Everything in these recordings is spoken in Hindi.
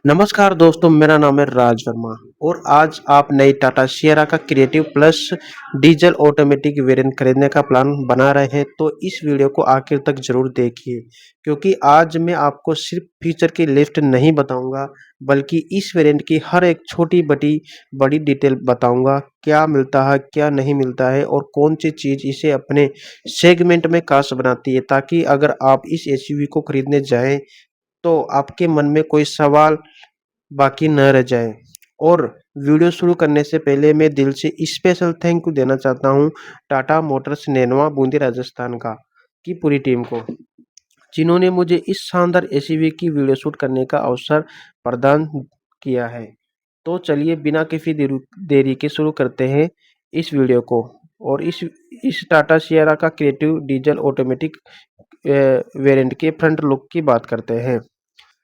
नमस्कार दोस्तों, मेरा नाम है राज वर्मा और आज आप नई टाटा सिएरा का creative plus diesel automatic variant खरीदने का प्लान बना रहे हैं तो इस वीडियो को आखिर तक जरूर देखिए क्योंकि आज मैं आपको सिर्फ फीचर की लिस्ट नहीं बताऊंगा बल्कि इस वेरिएंट की हर एक छोटी बड़ी बड़ी डिटेल बताऊंगा। क्या मिलता है, क्या नहीं मिलता है और कौन सी चीज इसे अपने सेगमेंट में खास बनाती है, ताकि अगर आप इस एसयूवी को खरीदने जाएं तो आपके मन में कोई सवाल बाकी न रह जाए। और वीडियो शुरू करने से पहले मैं दिल से स्पेशल थैंक यू देना चाहता हूँ टाटा मोटर्स नैनवा बूंदी राजस्थान का की पूरी टीम को, जिन्होंने मुझे इस शानदार एसयूवी की वीडियो शूट करने का अवसर प्रदान किया है। तो चलिए बिना किसी देरी के शुरू करते हैं इस वीडियो को और इस टाटा सिएरा का क्रिएटिव डीजल ऑटोमेटिक वेरिएंट के फ्रंट लुक की बात करते हैं।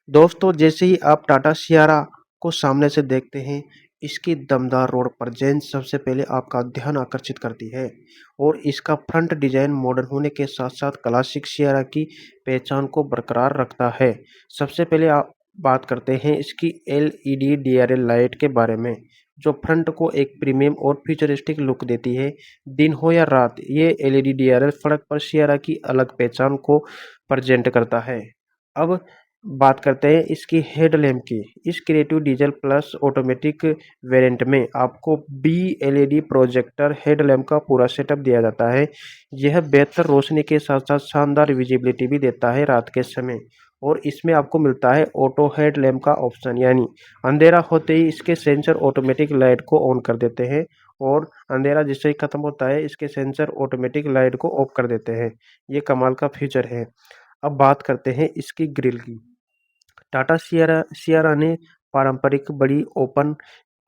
दोस्तों, जैसे ही आप टाटा सियारा को सामने से देखते हैं, इसकी दमदार रोड प्रेजेंस सबसे पहले आपका ध्यान आकर्षित करती है और इसका फ्रंट डिजाइन मॉडर्न होने के साथ साथ क्लासिक सियारा की पहचान को बरकरार रखता है। सबसे पहले आप बात करते हैं इसकी एलईडी डीआरएल लाइट के बारे में, जो फ्रंट को एक प्रीमियम और फ्यूचरिस्टिक लुक देती है। दिन हो या रात, ये एलईडी डीआरएल सड़क पर सियारा की अलग पहचान को प्रेजेंट करता है। अब बात करते हैं इसकी हेडलैम्प की। इस creative diesel plus automatic variant में आपको बी एलईडी प्रोजेक्टर हेडलैम्प का पूरा सेटअप दिया जाता है। यह बेहतर रोशनी के साथ साथ शानदार विजिबिलिटी भी देता है रात के समय। और इसमें आपको मिलता है ऑटो हेडलैम्प का ऑप्शन, यानी अंधेरा होते ही इसके सेंसर ऑटोमेटिक लाइट को ऑन कर देते हैं और अंधेरा जैसे ही खत्म होता है इसके सेंसर ऑटोमेटिक लाइट को ऑफ कर देते हैं। ये कमाल का फीचर है। अब बात करते हैं इसकी ग्रिल की। टाटा सियारा ने पारंपरिक बड़ी ओपन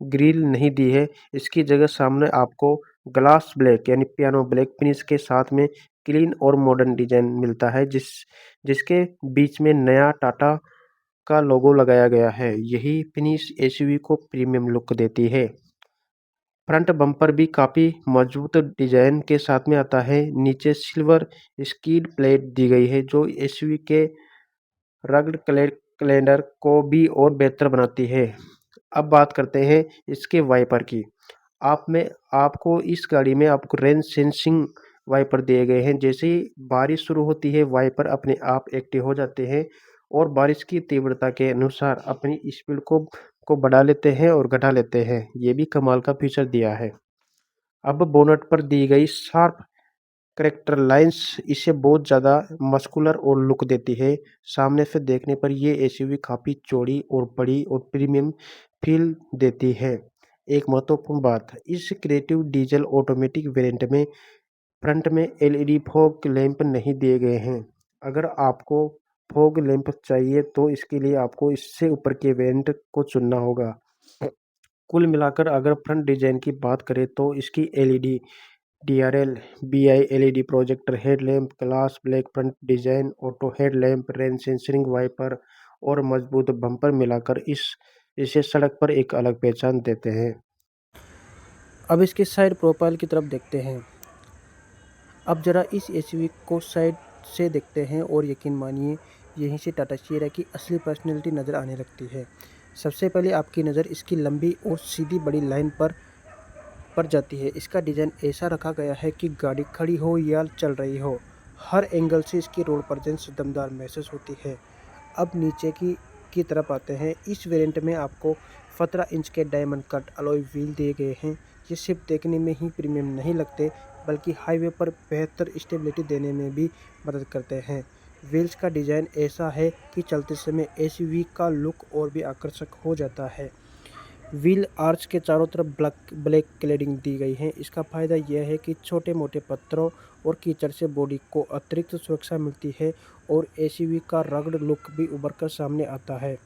ग्रिल नहीं दी है। इसकी जगह सामने आपको ग्लास ब्लैक यानी पियानो ब्लैक फिनिश के साथ में क्लीन और मॉडर्न डिजाइन मिलता है, जिसके बीच में नया टाटा का लोगो लगाया गया है। यही फिनिश एसयूवी को प्रीमियम लुक देती है। फ्रंट बम्पर भी काफ़ी मजबूत डिजाइन के साथ में आता है। नीचे सिल्वर स्कीड प्लेट दी गई है जो एसयूवी के रग्ड कैलेंडर को भी और बेहतर बनाती है। अब बात करते हैं इसके वाइपर की। आपको इस गाड़ी में आपको रेन सेंसिंग वाइपर दिए गए हैं। जैसे ही बारिश शुरू होती है वाइपर अपने आप एक्टिव हो जाते हैं और बारिश की तीव्रता के अनुसार अपनी स्पीड को बढ़ा लेते हैं और घटा लेते हैं। ये भी कमाल का फीचर दिया है। अब बोनट पर दी गई शार्प करेक्टर लाइंस इसे बहुत ज़्यादा मस्कुलर और लुक देती है। सामने से देखने पर ये एसयूवी काफ़ी चौड़ी और बड़ी और प्रीमियम फील देती है। एक महत्वपूर्ण बात, इस क्रिएटिव डीजल ऑटोमेटिक वेरिएंट में फ्रंट में एलईडी फॉग लैंप नहीं दिए गए हैं। अगर आपको फॉग लैंप चाहिए तो इसके लिए आपको इससे ऊपर के वेरिएंट को चुनना होगा। कुल मिलाकर अगर फ्रंट डिजाइन की बात करें तो इसकी LED DRL, bi LED projector headlamp, glass black front design, auto headlamp, rain sensing wiper और मजबूत बम्पर मिलाकर इसे सड़क पर एक अलग पहचान देते हैं। अब इसके साइड प्रोफाइल की तरफ देखते हैं। अब जरा इस एसयूवी को साइड से देखते हैं और यकीन मानिए यहीं से टाटा सिएरा की असली पर्सनैलिटी नज़र आने लगती है। सबसे पहले आपकी नज़र इसकी लंबी और सीधी बड़ी लाइन पर जाती है। इसका डिज़ाइन ऐसा रखा गया है कि गाड़ी खड़ी हो या चल रही हो, हर एंगल से इसकी रोड प्रेजेंस दमदार महसूस होती है। अब नीचे की तरफ आते हैं। इस वेरिएंट में आपको 17 इंच के डायमंड कट अलॉय व्हील दिए गए हैं। ये सिर्फ देखने में ही प्रीमियम नहीं लगते बल्कि हाईवे पर बेहतर स्टेबिलिटी देने में भी मदद करते हैं। व्हील्स का डिज़ाइन ऐसा है कि चलते समय एसयूवी का लुक और भी आकर्षक हो जाता है। व्हील आर्च के चारों तरफ ब्लैक क्लेडिंग दी गई है। इसका फ़ायदा यह है कि छोटे मोटे पत्थरों और कीचड़ से बॉडी को अतिरिक्त सुरक्षा मिलती है और एसयूवी का रग्ड लुक भी उभर कर सामने आता है।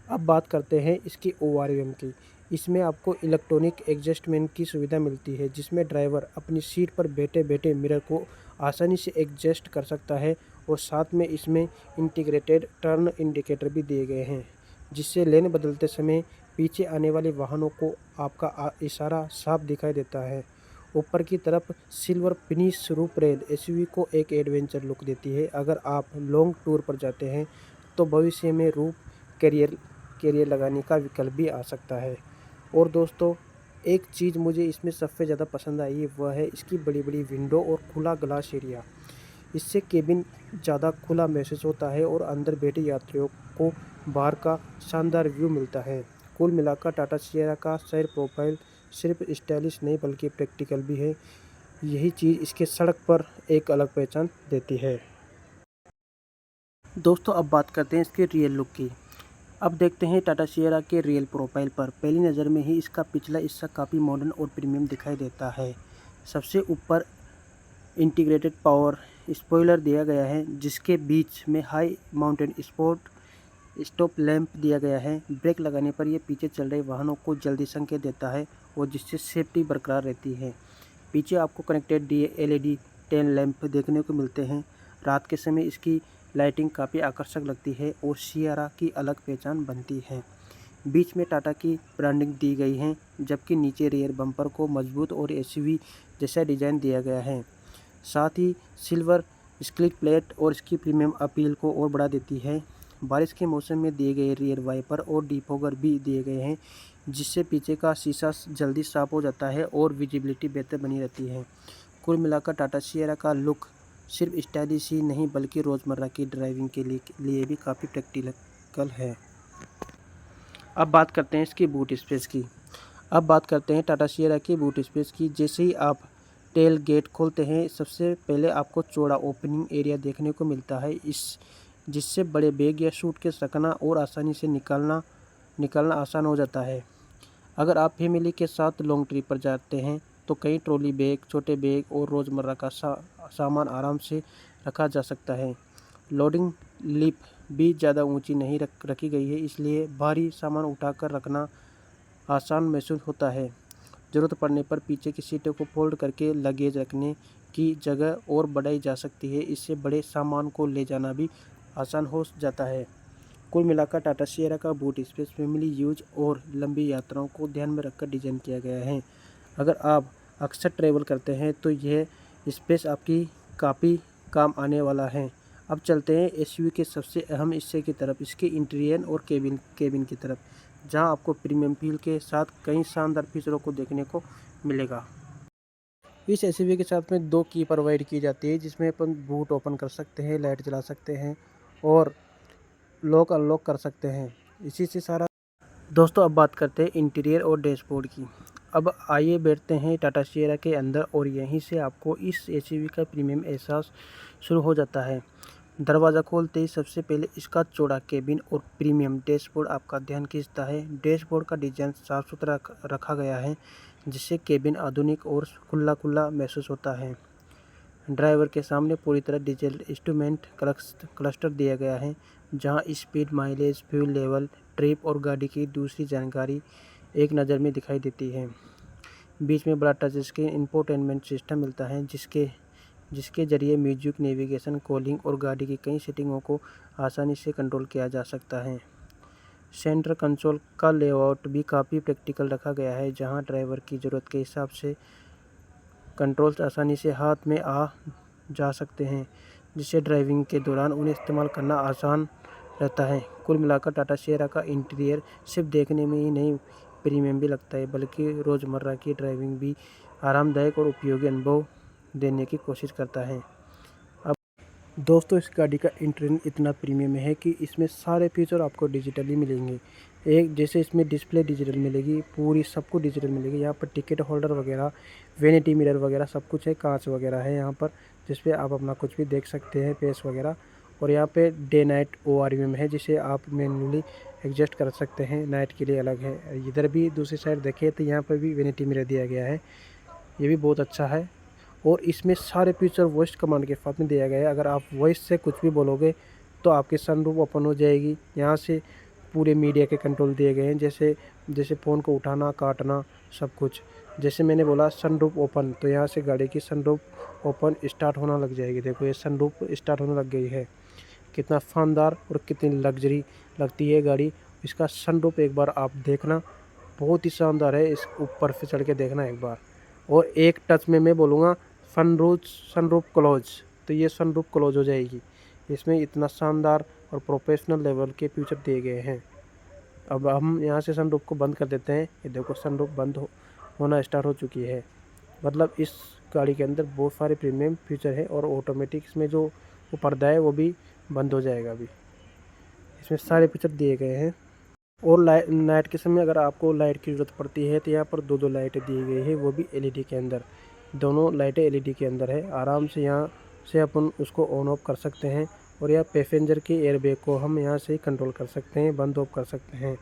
अब बात करते हैं इसकी ओआरवीएम की। इसमें आपको इलेक्ट्रॉनिक एडजस्टमेंट की सुविधा मिलती है, जिसमें ड्राइवर अपनी सीट पर बैठे बैठे मिरर को आसानी से एडजस्ट कर सकता है और साथ में इसमें इंटीग्रेटेड टर्न इंडिकेटर भी दिए गए हैं, जिससे लेन बदलते समय पीछे आने वाले वाहनों को आपका इशारा साफ दिखाई देता है। ऊपर की तरफ सिल्वर फिनिश रूप रेल एसयूवी को एक एडवेंचर लुक देती है। अगर आप लॉन्ग टूर पर जाते हैं तो भविष्य में रूप कैरियर कैरियर लगाने का विकल्प भी आ सकता है। और दोस्तों, एक चीज़ मुझे इसमें सबसे ज़्यादा पसंद आई वह है इसकी बड़ी बड़ी विंडो और खुला ग्लास एरिया। इससे केबिन ज़्यादा खुला महसूस होता है और अंदर बैठे यात्रियों को बाहर का शानदार व्यू मिलता है। कुल मिलाकर टाटा सिएरा का सैर प्रोफाइल सिर्फ स्टाइलिश नहीं बल्कि प्रैक्टिकल भी है। यही चीज़ इसके सड़क पर एक अलग पहचान देती है। दोस्तों, अब बात करते हैं इसके रियल लुक की। अब देखते हैं टाटा सिएरा के रियल प्रोफाइल पर। पहली नज़र में ही इसका पिछला हिस्सा काफ़ी मॉडर्न और प्रीमियम दिखाई देता है। सबसे ऊपर इंटीग्रेटेड पावर स्पॉइलर दिया गया है, जिसके बीच में हाई माउंटेन स्टॉप लैंप दिया गया है। ब्रेक लगाने पर यह पीछे चल रहे वाहनों को जल्दी संकेत देता है और जिससे सेफ्टी बरकरार रहती है। पीछे आपको कनेक्टेड LED टेल लैंप देखने को मिलते हैं। रात के समय इसकी लाइटिंग काफ़ी आकर्षक लगती है और सिएरा की अलग पहचान बनती है। बीच में टाटा की ब्रांडिंग दी गई है, जबकि नीचे रियर बम्पर को मजबूत और SUV जैसा डिज़ाइन दिया गया है। साथ ही सिल्वर स्किड प्लेट और इसकी प्रीमियम अपील को और बढ़ा देती है। बारिश के मौसम में दिए गए रियर वाइपर और डिफॉगर भी दिए गए हैं, जिससे पीछे का शीशा जल्दी साफ हो जाता है और विजिबिलिटी बेहतर बनी रहती है। कुल मिलाकर टाटा सिएरा का लुक सिर्फ स्टाइलिश ही नहीं बल्कि रोज़मर्रा की ड्राइविंग के लिए भी काफ़ी प्रैक्टिकल है। अब बात करते हैं इसकी बूट स्पेस की। अब बात करते हैं टाटा सिएरा की बूट स्पेस की। जैसे ही आप टेल गेट खोलते हैं, सबसे पहले आपको चौड़ा ओपनिंग एरिया देखने को मिलता है, जिससे बड़े बैग या सूटकेस रखना और आसानी से निकालना आसान हो जाता है। अगर आप फैमिली के साथ लॉन्ग ट्रिप पर जाते हैं तो कई ट्रॉली बैग, छोटे बैग और रोज़मर्रा का सामान आराम से रखा जा सकता है। लोडिंग लिप भी ज़्यादा ऊंची नहीं रखी गई है, इसलिए भारी सामान उठाकर रखना आसान महसूस होता है। ज़रूरत पड़ने पर पीछे की सीटों को फोल्ड करके लगेज रखने की जगह और बढ़ाई जा सकती है। इससे बड़े सामान को ले जाना भी आसान हो जाता है। कुल मिलाकर टाटा सिएरा का बूट स्पेस फैमिली यूज और लंबी यात्राओं को ध्यान में रखकर डिज़ाइन किया गया है। अगर आप अक्सर ट्रैवल करते हैं तो यह स्पेस आपकी काफ़ी काम आने वाला है। अब चलते हैं SUV के सबसे अहम हिस्से की तरफ, इसके इंटीरियर और केबिन की तरफ, जहां आपको प्रीमियम फील के साथ कई शानदार फीचरों को देखने को मिलेगा। इस SUV के साथ में 2 की प्रोवाइड की जाती है, जिसमें अपन बूट ओपन कर सकते हैं, लाइट जला सकते हैं और लॉक अनलॉक कर सकते हैं। इसी से सारा दोस्तों, अब बात करते हैं इंटीरियर और डैशबोर्ड की। अब आइए बैठते हैं टाटा सिएरा के अंदर और यहीं से आपको इस SUV का प्रीमियम एहसास शुरू हो जाता है। दरवाज़ा खोलते ही सबसे पहले इसका चौड़ा केबिन और प्रीमियम डैशबोर्ड आपका ध्यान खींचता है। डैशबोर्ड का डिज़ाइन साफ सुथरा रखा गया है, जिससे केबिन आधुनिक और खुला महसूस होता है। ड्राइवर के सामने पूरी तरह डिजिटल इंस्ट्रूमेंट क्लस्टर दिया गया है, जहां speed, mileage, fuel level, trip और गाड़ी की दूसरी जानकारी एक नज़र में दिखाई देती है। बीच में बड़ा टच स्क्रीन इंफोटेनमेंट सिस्टम मिलता है, जिसके जरिए म्यूजिक, नेविगेशन, कॉलिंग और गाड़ी की कई सेटिंगों को आसानी से कंट्रोल किया जा सकता है। सेंटर कंसोल का लेआउट भी काफ़ी प्रैक्टिकल रखा गया है, जहां ड्राइवर की ज़रूरत के हिसाब से कंट्रोल्स आसानी से हाथ में आ जा सकते हैं, जिससे ड्राइविंग के दौरान उन्हें इस्तेमाल करना आसान रहता है। कुल मिलाकर टाटा सिएरा का इंटीरियर सिर्फ देखने में ही नहीं प्रीमियम भी लगता है, बल्कि रोज़मर्रा की ड्राइविंग भी आरामदायक और उपयोगी अनुभव देने की कोशिश करता है। अब दोस्तों, इस गाड़ी का इंटीरियर इतना प्रीमियम है कि इसमें सारे फीचर आपको डिजिटली मिलेंगे। एक जैसे इसमें डिस्प्ले डिजिटल मिलेगी, पूरी सब कुछ डिजिटल मिलेगी। यहाँ पर टिकट होल्डर वगैरह, वेनिटी मिरर वगैरह सब कुछ है, कांच वगैरह है यहाँ पर, जिस पे आप अपना कुछ भी देख सकते हैं, फेस वगैरह। और यहाँ पे डे नाइट ORVM है, जिसे आप मैन्युअली एडजस्ट कर सकते हैं, नाइट के लिए अलग है। इधर भी दूसरी साइड देखें तो यहाँ पर भी वेनिटी मिरर दिया गया है, ये भी बहुत अच्छा है। और इसमें सारे फीचर वॉइस कमांड के साथ में दिया गया है। अगर आप वॉइस से कुछ भी बोलोगे तो आपकी सनरूफ ओपन हो जाएगी। यहाँ से पूरे मीडिया के कंट्रोल दिए गए हैं, जैसे फ़ोन को उठाना, काटना, सब कुछ। जैसे मैंने बोला सनरूफ ओपन, तो यहाँ से गाड़ी की सनरूफ ओपन स्टार्ट होना लग जाएगी। देखो ये सनरूफ स्टार्ट होने लग गई है। कितना शानदार और कितनी लग्जरी लगती है गाड़ी। इसका सनरूफ एक बार आप देखना, बहुत ही शानदार है। इस ऊपर से चढ़ के देखना एक बार। और एक टच में मैं बोलूँगा सनरूफ क्लोज, तो ये सनरूफ क्लोज हो जाएगी। इसमें इतना शानदार और प्रोफेशनल लेवल के फीचर दिए गए हैं। अब हम यहाँ से सनरूफ को बंद कर देते हैं। ये देखो सनरूफ बंद होना स्टार्ट हो चुकी है। मतलब इस गाड़ी के अंदर बहुत सारे प्रीमियम फीचर है और ऑटोमेटिक इसमें जो वो पर्दा है वो भी बंद हो जाएगा अभी। इसमें सारे फीचर दिए गए हैं। और नाइट के समय अगर आपको लाइट की ज़रूरत पड़ती है तो यहाँ पर दो लाइटें दी गई है, वो भी एलईडी के अंदर। दोनों लाइटें एलईडी के अंदर है। आराम से यहाँ से अपन उसको ऑन ऑफ कर सकते हैं। और यह पैसेंजर के एयरबैग को हम यहाँ से कंट्रोल कर सकते हैं, बंद ऑफ कर सकते हैं।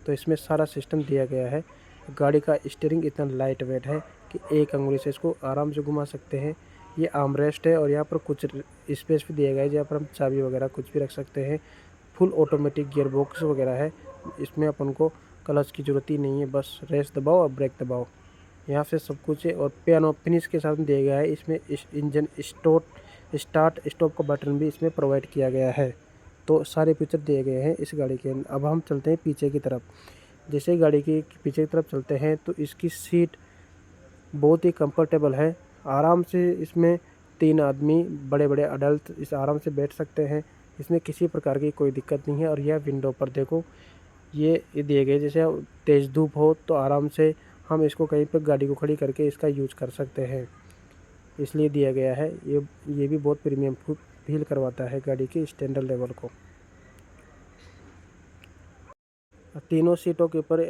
तो इसमें सारा सिस्टम दिया गया है। गाड़ी का स्टीयरिंग इतना लाइट वेट है कि एक अंगुली से इसको आराम से घुमा सकते हैं। ये आर्मरेस्ट है और यहाँ पर कुछ स्पेस भी दिया गया है जहाँ पर हम चाबी वगैरह कुछ भी रख सकते हैं। फुल ऑटोमेटिक गियर बॉक्स वगैरह है। इसमें अपन को क्लच की ज़रूरत ही नहीं है, बस रेस दबाओ और ब्रेक दबाओ, यहाँ से सब कुछ है। और पियानो फिनिश के साथ दिया गया है। इसमें इंजन स्टार्ट स्टॉप का बटन भी इसमें प्रोवाइड किया गया है। तो सारे फीचर दिए गए हैं इस गाड़ी के अंदर। अब हम चलते हैं पीछे की तरफ। जैसे गाड़ी की पीछे की तरफ चलते हैं तो इसकी सीट बहुत ही कंफर्टेबल है। आराम से इसमें 3 आदमी बड़े बड़े अडल्ट इस आराम से बैठ सकते हैं। इसमें किसी प्रकार की कोई दिक्कत नहीं है। और यह विंडो पर देखो ये दिए गए, जैसे तेज़ धूप हो तो आराम से हम इसको कहीं पर गाड़ी को खड़ी करके इसका यूज कर सकते हैं, इसलिए दिया गया है। ये भी बहुत प्रीमियम फील करवाता है गाड़ी के स्टैंडर्ड लेवल को। तीनों सीटों के ऊपर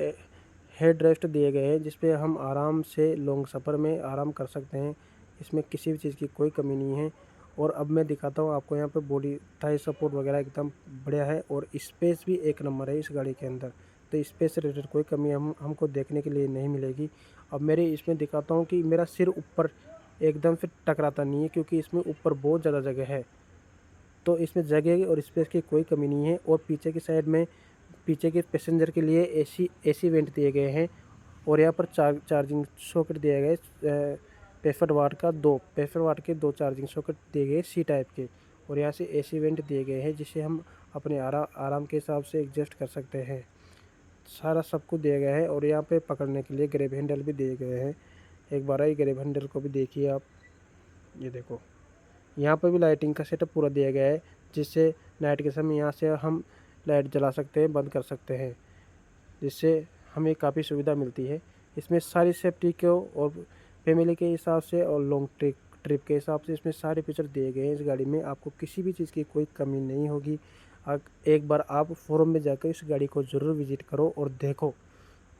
हेड रेस्ट दिए गए हैं जिसपे हम आराम से लॉन्ग सफ़र में आराम कर सकते हैं। इसमें किसी भी चीज़ की कोई कमी नहीं है। और अब मैं दिखाता हूँ आपको यहाँ पे बॉडी थाई सपोर्ट वगैरह एकदम बढ़िया है। और स्पेस भी एक नंबर है इस गाड़ी के अंदर। तो स्पेस से रिलेटेड कोई कमी हमको देखने के लिए नहीं मिलेगी। अब मेरे इसमें दिखाता हूँ कि मेरा सिर ऊपर एकदम से टकराता नहीं है, क्योंकि इसमें ऊपर बहुत ज़्यादा जगह है। तो इसमें जगह और स्पेस की कोई कमी नहीं है। और पीछे की साइड में पीछे के पैसेंजर के लिए एसी वेंट दिए गए हैं। और यहाँ पर चार्जिंग सॉकेट दिया गया है। 65 वाट के 2 चार्जिंग सॉकेट दिए गए सी टाइप के। और यहाँ से एसी वेंट दिए गए हैं जिसे हम अपने आराम के हिसाब से एडजस्ट कर सकते हैं। सारा सब कुछ दिया गया है। और यहाँ पे पकड़ने के लिए ग्रैब हैंडल भी दिए गए हैं। एक बार ही ग्रैब हैंडल को भी देखिए आप। ये देखो यहाँ पर भी लाइटिंग का सेटअप पूरा दिया गया है, जिससे नाइट के समय यहाँ से हम लाइट जला सकते हैं, बंद कर सकते हैं, जिससे हमें काफ़ी सुविधा मिलती है। इसमें सारी सेफ्टी को और फैमिली के हिसाब से और लॉन्ग ट्रिप के हिसाब से इसमें सारे फीचर दिए गए हैं। इस गाड़ी में आपको किसी भी चीज़ की कोई कमी नहीं होगी। एक बार आप फोरम में जाकर इस गाड़ी को ज़रूर विजिट करो और देखो,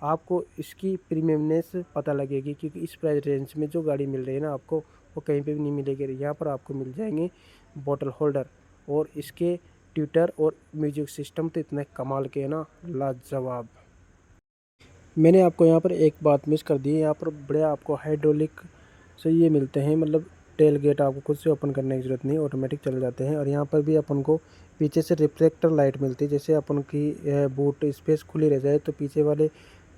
आपको इसकी प्रीमियमनेस पता लगेगी। क्योंकि इस प्राइस रेंज में जो गाड़ी मिल रही है ना आपको, वो कहीं पे भी नहीं मिलेगी। यहाँ पर आपको मिल जाएंगे बॉटल होल्डर और इसके ट्विटर और म्यूजिक सिस्टम तो इतने कमाल के हैं ना, लाजवाब। मैंने आपको यहाँ पर एक बात मिस कर दी है। यहाँ पर बड़े आपको हाइड्रोलिक से ये मिलते हैं, मतलब टेल गेट आपको खुद से ओपन करने की ज़रूरत नहीं, ऑटोमेटिक चले जाते हैं। और यहाँ पर भी अपन को पीछे से रिफ्लेक्टर लाइट मिलती है, जैसे अपन की बूट स्पेस खुली रह जाए तो पीछे वाले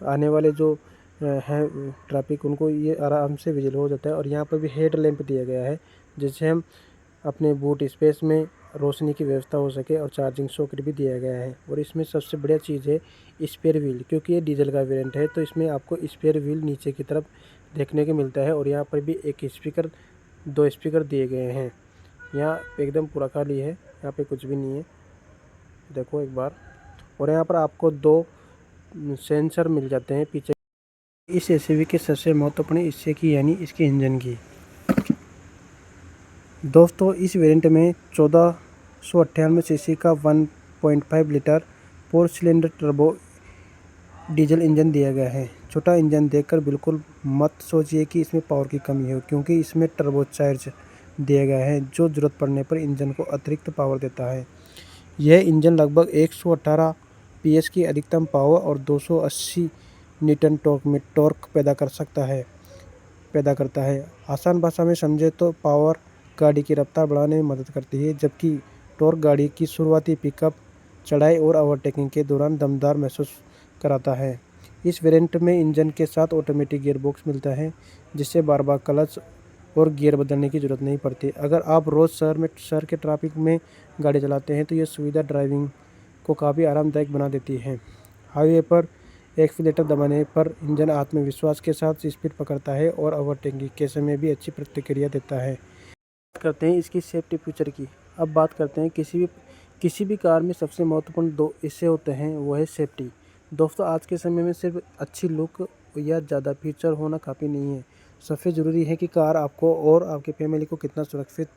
आने वाले जो हैं ट्रैफिक, उनको ये आराम से विजिबल हो जाता है। और यहाँ पर भी हेड लैंप दिया गया है, जिससे हम अपने बूट स्पेस में रोशनी की व्यवस्था हो सके। और चार्जिंग सॉकेट भी दिया गया है। और इसमें सबसे बढ़िया चीज़ है स्पेयर व्हील, क्योंकि ये डीजल का वेरिएंट है तो इसमें आपको स्पेयर व्हील नीचे की तरफ देखने को मिलता है। और यहाँ पर भी एक स्पीकर, 2 स्पीकर दिए गए हैं। यहाँ एकदम पूरा खाली है, यहाँ पे कुछ भी नहीं है, देखो एक बार। और यहाँ पर आपको 2 सेंसर मिल जाते हैं पीछे। इस एसयूवी के सबसे महत्वपूर्ण हिस्से की यानी इसके इंजन की। दोस्तों इस वेरिएंट में 1498 सीसी का 1.5 litre 4 cylinder turbo diesel engine दिया गया है। छोटा इंजन देखकर बिल्कुल मत सोचिए कि इसमें पावर की कमी हो, क्योंकि इसमें टर्बो चार्ज दिया गया है जो ज़रूरत पड़ने पर इंजन को अतिरिक्त पावर देता है। यह इंजन लगभग 118 पीएस की अधिकतम पावर और 280 न्यूटन टॉर्क पैदा करता है। आसान भाषा में समझे तो पावर गाड़ी की रफ्तार बढ़ाने में मदद करती है, जबकि टॉर्क गाड़ी की शुरुआती पिकअप, चढ़ाई और ओवरटेकिंग के दौरान दमदार महसूस कराता है। इस वेरिएंट में इंजन के साथ ऑटोमेटिक गियर बॉक्स मिलता है, जिससे बार बार क्लच और गियर बदलने की ज़रूरत नहीं पड़ती। अगर आप रोज़ शहर के ट्रैफिक में गाड़ी चलाते हैं तो यह सुविधा ड्राइविंग को काफ़ी आरामदायक बना देती है। हाईवे पर एक्सीलेटर दबाने पर इंजन आत्मविश्वास के साथ स्पीड पकड़ता है और ओवरटेकिंग के समय भी अच्छी प्रतिक्रिया देता है। बात करते हैं इसकी सेफ्टी फीचर की। अब बात करते हैं किसी भी कार में सबसे महत्वपूर्ण 2 हिस्से होते हैं, वो है सेफ्टी। दोस्तों आज के समय में सिर्फ अच्छी लुक या ज़्यादा फीचर होना काफ़ी नहीं है, सबसे ज़रूरी है कि कार आपको और आपके फैमिली को कितना सुरक्षित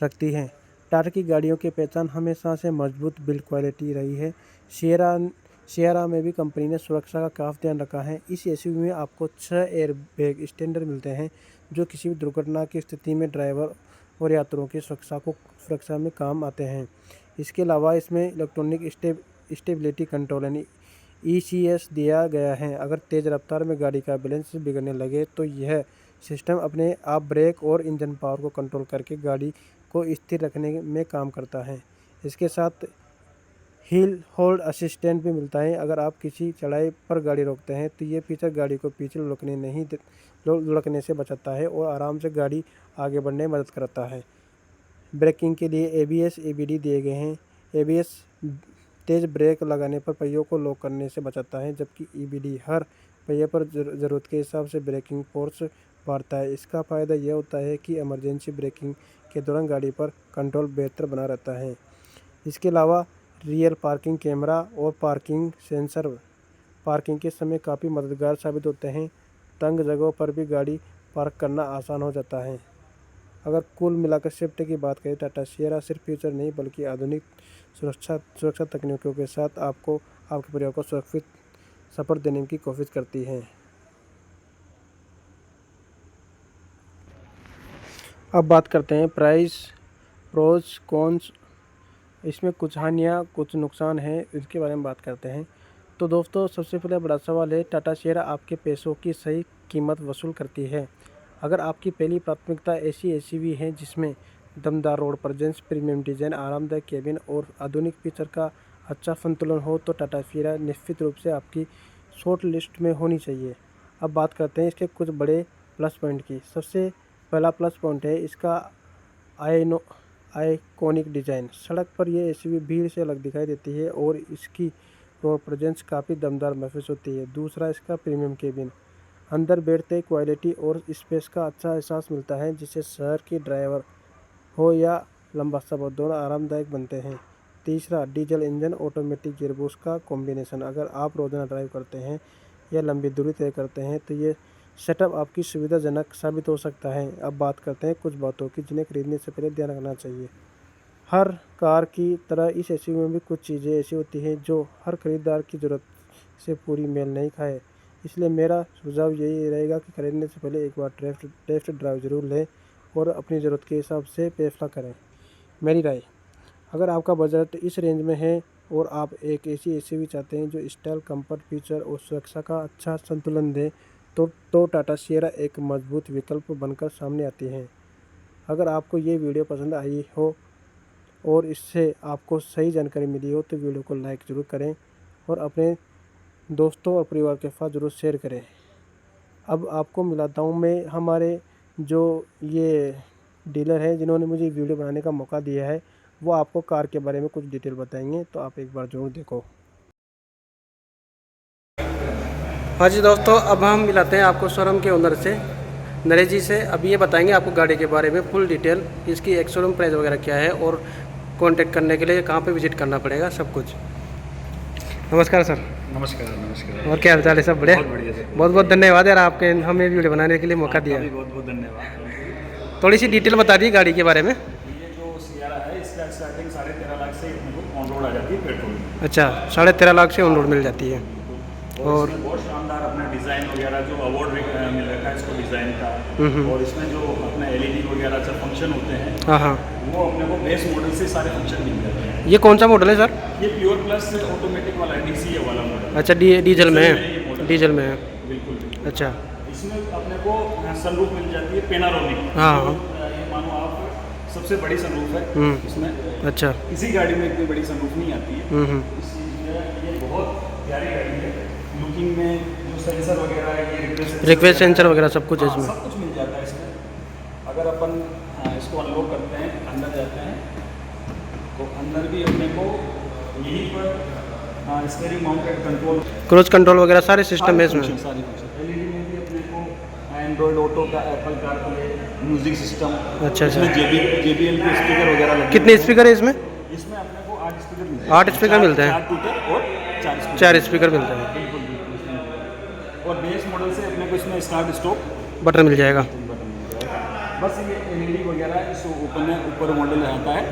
रखती है। टाटा की गाड़ियों की पहचान हमेशा से मजबूत बिल्ड क्वालिटी रही है। सियरा में भी कंपनी ने सुरक्षा का काफ़ी ध्यान रखा है। इस एसयूवी में आपको 6 एयर बैग स्टैंडर्ड मिलते हैं जो किसी भी दुर्घटना की स्थिति में ड्राइवर और यात्रियों की सुरक्षा में काम आते हैं। इसके अलावा इसमें इलेक्ट्रॉनिक स्टेबिलिटी कंट्रोल यानी ECS दिया गया है। अगर तेज़ रफ्तार में गाड़ी का बैलेंस बिगड़ने लगे तो यह सिस्टम अपने आप ब्रेक और इंजन पावर को कंट्रोल करके गाड़ी को स्थिर रखने में काम करता है। इसके साथ हिल होल्ड असिस्टेंट भी मिलता है। अगर आप किसी चढ़ाई पर गाड़ी रोकते हैं तो ये फीचर गाड़ी को पीछे लुढ़कने से बचाता है और आराम से गाड़ी आगे बढ़ने में मदद करता है। ब्रेकिंग के लिए ABS ABD दिए गए हैं। ABS तेज़ ब्रेक लगाने पर पहियों को लॉक करने से बचाता है, जबकि EBD हर पहिए पर ज़रूरत के हिसाब से ब्रेकिंग फोर्स बढ़ता है। इसका फ़ायदा यह होता है कि इमरजेंसी ब्रेकिंग के दौरान गाड़ी पर कंट्रोल बेहतर बना रहता है। इसके अलावा रियर पार्किंग कैमरा और पार्किंग सेंसर पार्किंग के समय काफ़ी मददगार साबित होते हैं। तंग जगहों पर भी गाड़ी पार्क करना आसान हो जाता है। अगर कुल मिलाकर सेफ्टी की बात करें, टाटा सियरा सिर्फ फीचर नहीं बल्कि आधुनिक सुरक्षा तकनीकों के साथ आपको आपके परिवार को सुरक्षित सफ़र देने की कोशिश करती है। अब बात करते हैं प्राइस, प्रोज, कॉन्स। इसमें कुछ हानियाँ कुछ नुकसान हैं, इसके बारे में बात करते हैं। तो दोस्तों सबसे पहले बड़ा सवाल है, टाटा सियरा आपके पैसों की सही कीमत वसूल करती है। अगर आपकी पहली प्राथमिकता ऐसी एसयूवी है जिसमें दमदार रोड प्रेजेंस, प्रीमियम डिज़ाइन, आरामदायक केबिन और आधुनिक फीचर का अच्छा संतुलन हो तो टाटा सियरा निश्चित रूप से आपकी शॉर्ट लिस्ट में होनी चाहिए। अब बात करते हैं इसके कुछ बड़े प्लस पॉइंट की। सबसे पहला प्लस पॉइंट है इसका आइकॉनिक डिज़ाइन। सड़क पर यह एसयूवी भीड़ से अलग दिखाई देती है और इसकी रोड प्रेजेंस काफ़ी दमदार महसूस होती है। दूसरा इसका प्रीमियम केबिन, अंदर बैठते क्वालिटी और स्पेस का अच्छा एहसास मिलता है जिससे शहर की ड्राइवर हो या लंबा सफ़र दोनों आरामदायक बनते हैं। तीसरा डीजल इंजन ऑटोमेटिक गियरबॉक्स का कॉम्बिनेशन। अगर आप रोज़ाना ड्राइव करते हैं या लंबी दूरी तय करते हैं तो ये सेटअप आपकी सुविधाजनक साबित हो सकता है। अब बात करते हैं कुछ बातों की जिन्हें खरीदने से पहले ध्यान रखना चाहिए। हर कार की तरह इस एसयूवी में भी कुछ चीज़ें ऐसी होती हैं जो हर खरीदार की ज़रूरत से पूरी मेल नहीं खाए, इसलिए मेरा सुझाव यही रहेगा कि खरीदने से पहले एक बार टेस्ट ड्राइव ज़रूर लें और अपनी ज़रूरत के हिसाब से फैसला करें। मेरी राय, अगर आपका बजट इस रेंज में है और आप एक ऐसी एसयूवी चाहते हैं जो स्टाइल, कंफर्ट, फीचर और सुरक्षा का अच्छा संतुलन दे तो टाटा सियरा एक मजबूत विकल्प बनकर सामने आती है। अगर आपको ये वीडियो पसंद आई हो और इससे आपको सही जानकारी मिली हो तो वीडियो को लाइक ज़रूर करें और अपने दोस्तों और परिवार के साथ ज़रूर शेयर करें। अब आपको मिलाता हूँ मैं हमारे जो ये डीलर हैं जिन्होंने मुझे वीडियो बनाने का मौका दिया है, वो आपको कार के बारे में कुछ डिटेल बताएंगे, तो आप एक बार ज़रूर देखो। हाँ जी दोस्तों, अब हम मिलाते हैं आपको शोरूम के ओनर से, नरेश जी से। अब ये बताएंगे आपको गाड़ी के बारे में फुल डिटेल, इसकी एक शोरूम प्राइस वगैरह क्या है और कांटेक्ट करने के लिए कहाँ पे विजिट करना पड़ेगा, सब कुछ। नमस्कार सर। नमस्कार। और क्या हाल चाल है? सब बढ़िया? बहुत बहुत धन्यवाद यार, आपके हमें वीडियो बनाने के लिए मौका दिया। बहुत बहुत धन्यवाद। थोड़ी सी डिटेल बता दी गाड़ी के बारे में। ये जो सियारा है इसका स्टार्टिंग 13.5 लाख से ऑन रोड आ जाती है पेट्रोल। अच्छा, 13.5 लाख से ऑन रोड मिल जाती है। और बहुत शानदार अपना डिज़ाइन वगैरह जो अवार्ड मिल रखा है इसको डिज़ाइन का, और इसमें जो अपने LED वगैरह सब फंक्शन होते हैं, हाँ, वो अपने को बेस मॉडल से सारे फंक्शन मिल जाते हैं। ये कौन सा मॉडल है सर? ये प्योर प्लस ऑटोमेटिक वाला है, DCA वाला मॉडल। अच्छा, डीजल में है? डीजल में है, बिल्कुल। अच्छा। इसमें अपने को सनरूफ मिल जाती है पेनारोमिक। हाँ, ये मानो आप सबसे बड़ी सनरूफ है इसमें। अच्छा। किसी गाड़ी में इतनी बड़ी सनरूफ नहीं आती है। ये बहुत प्यारी गाड़ी है। लुकिंग में जो सेंसर वगैरह है, ये रिक्वेस्ट सेंसर वगैरह सब कुछ है इसमें। सब कुछ मिल जाता है इसमें। अगर अपन इसको अनलॉक करते हैं, अंदर जाते हैं, तो अंदर भी अपने को यहीं पर steering mounted control, cruise control वगैरह सारे सिस्टम है इसमें। सारी फंक्शन। LED में भी अपने को एंड्रॉयड ऑटो का, एप्पल कारप्ले, म्यूजिक सिस्टम। अच्छा। इसमें JBL के स्पीकर वगैरह लगे। कितने स्पीकर है इसमें? इसमें अपने को 8 स्पीकर मिलते हैं। 8 स्पीकर मिलते हैं। 4 ट्विटर और 4 स्पीकर। 4 स्पीकर मिलते हैं, बिल्कुल बिल्कुल इसमें मिल जाएगा। और बेस मॉडल से अपने को इसमें स्टार्ट स्टॉप बटन मिल जाएगा। बटन मिल जाएगा। बस ये LED वगैरह है, इसको ओपन है, ऊपर मॉडल आता है।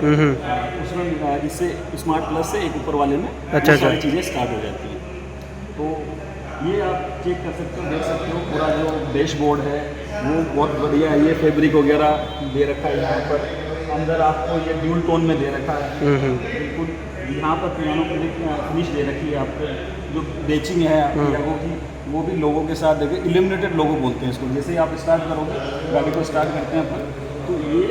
उसमें इससे स्मार्ट प्लस से एक ऊपर वाले में अच्छा, सारी चीज़ें स्टार्ट हो जाती हैं। तो ये आप चेक कर सकते हो, देख सकते हो पूरा जो डैशबोर्ड है वो बहुत बढ़िया है। ये फैब्रिक वगैरह दे रखा है यहाँ पर, अंदर आपको ये ड्यूल टोन में दे रखा है बिल्कुल। यहाँ पर पियानो फिनिश दे रखी है आपको, जो बेचिंग है लोगों की वो भी लोगों के साथ देखिए इल्यूमिनेटेड लोगो बोलते हैं इसको। जैसे ही आप स्टार्ट करोगे, गाड़ी को स्टार्ट करते हैं अपन, तो ये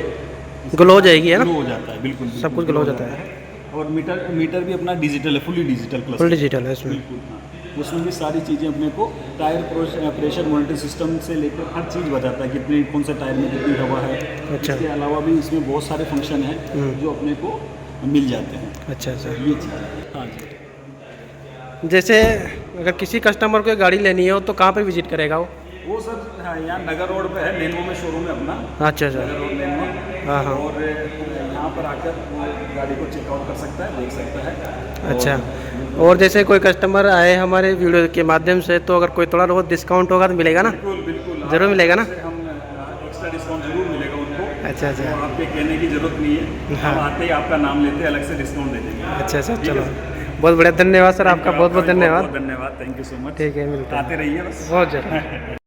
ग्लो हो जाएगी है ना, ग्लो हो जाता है बिल्कुल, सब कुछ ग्लो हो जाता है। और मीटर भी अपना डिजिटल है, fully digital plus full digital है इसमें। बिल्कुल। हाँ, उसमें भी सारी चीज़ें अपने को टायर प्रेशर मॉनिटरिंग सिस्टम से लेकर हर चीज़ बताता है, कितनी कौन सा टायर में कितनी हवा है। अच्छा। इसके अलावा भी इसमें बहुत सारे फंक्शन हैं जो अपने को मिल जाते हैं। अच्छा अच्छा। ये चीज़ है। हाँ जी। जैसे अगर किसी कस्टमर को गाड़ी लेनी हो तो कहाँ पर विजिट करेगा वो सर, हाँ, यहाँ नगर रोड पे है, लेनो में शोरूम है अपना। अच्छा अच्छा। नगर रोड लेनो। हाँ हाँ। और यहाँ पर आकर वो गाड़ी को चेकआउट कर सकता है, देख सकता है। अच्छा, और जैसे कोई कस्टमर आए हमारे वीडियो के माध्यम से तो अगर कोई थोड़ा बहुत डिस्काउंट होगा तो मिलेगा ना? बिल्कुल बिल्कुल, ज़रूर मिलेगा ना? हम एक्स्ट्रा डिस्काउंट जरूर मिलेगा उनको। अच्छा अच्छा। तो आपके कहने की जरूरत नहीं है, हम आते ही आपका नाम लेते हैं, अलग से डिस्काउंट दे देंगे। अच्छा अच्छा, चलो बहुत बढ़िया, धन्यवाद सर, आपका बहुत बहुत धन्यवाद। धन्यवाद, थैंक यू सो मच। ठीक है, मिलते हैं, आते रहिए बस। बहुत जरूर।